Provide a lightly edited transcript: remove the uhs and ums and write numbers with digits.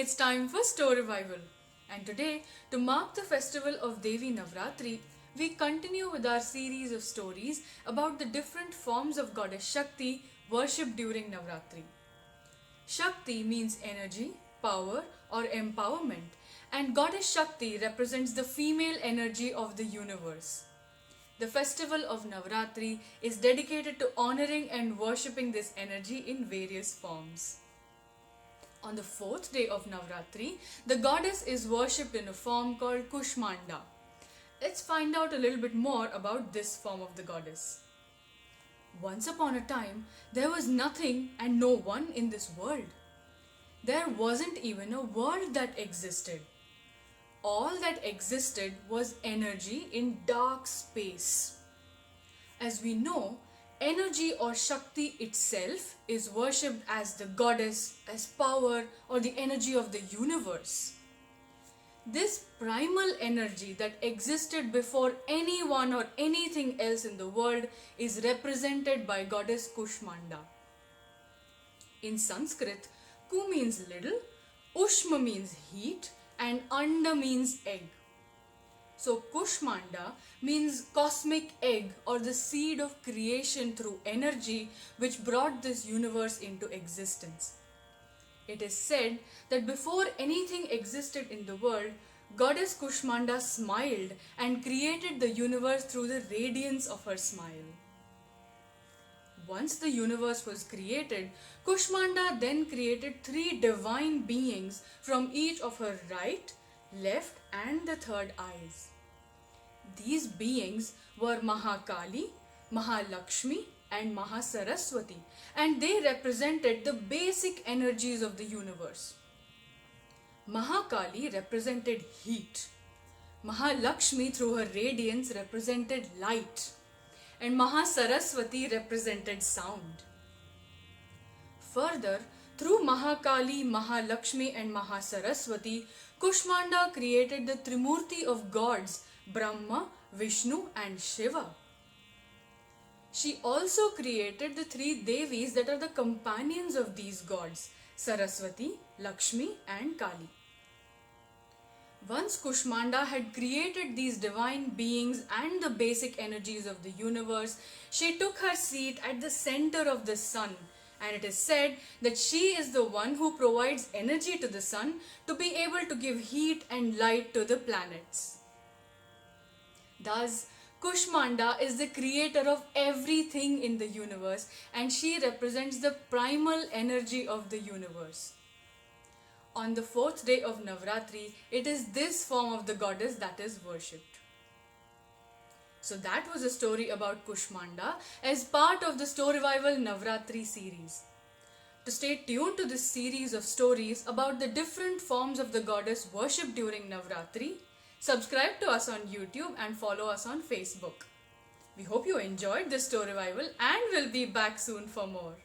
It's time for Story Revival. And today, to mark the festival of Devi Navratri, we continue with our series of stories about the different forms of Goddess Shakti worshipped during Navratri. Shakti means energy, power, or empowerment, and Goddess Shakti represents the female energy of the universe. The festival of Navratri is dedicated to honoring and worshipping this energy in various forms. On the fourth day of Navratri, the goddess is worshipped in a form called Kushmanda. Let's find out a little bit more about this form of the goddess. Once upon a time, there was nothing and no one in this world. There wasn't even a world that existed. All that existed was energy in dark space. As we know, energy or Shakti itself is worshipped as the goddess, as power, or the energy of the universe. This primal energy that existed before anyone or anything else in the world is represented by goddess Kushmanda. In Sanskrit, Ku means little, Ushma means heat, and Anda means egg. So Kushmanda means cosmic egg or the seed of creation through energy which brought this universe into existence. It is said that before anything existed in the world, Goddess Kushmanda smiled and created the universe through the radiance of her smile. Once the universe was created, Kushmanda then created three divine beings from each of her right, left, and the third eyes. These beings were Mahakali, Mahalakshmi, and Mahasaraswati, and they represented the basic energies of the universe. Mahakali represented heat, Mahalakshmi through her radiance represented light, and Mahasaraswati represented sound. Further, through Mahakali, Mahalakshmi, and Mahasaraswati, Kushmanda created the Trimurti of gods, Brahma, Vishnu, and Shiva. She also created the three Devis that are the companions of these gods, Saraswati, Lakshmi, and Kali. Once Kushmanda had created these divine beings and the basic energies of the universe, she took her seat at the center of the sun, and it is said that she is the one who provides energy to the sun to be able to give heat and light to the planets. Thus, Kushmanda is the creator of everything in the universe, and she represents the primal energy of the universe. On the fourth day of Navratri, it is this form of the goddess that is worshipped. So that was a story about Kushmanda as part of the Story Revival Navratri series. To stay tuned to this series of stories about the different forms of the goddess worshipped during Navratri, subscribe to us on YouTube and follow us on Facebook. We hope you enjoyed this Story Revival and will be back soon for more.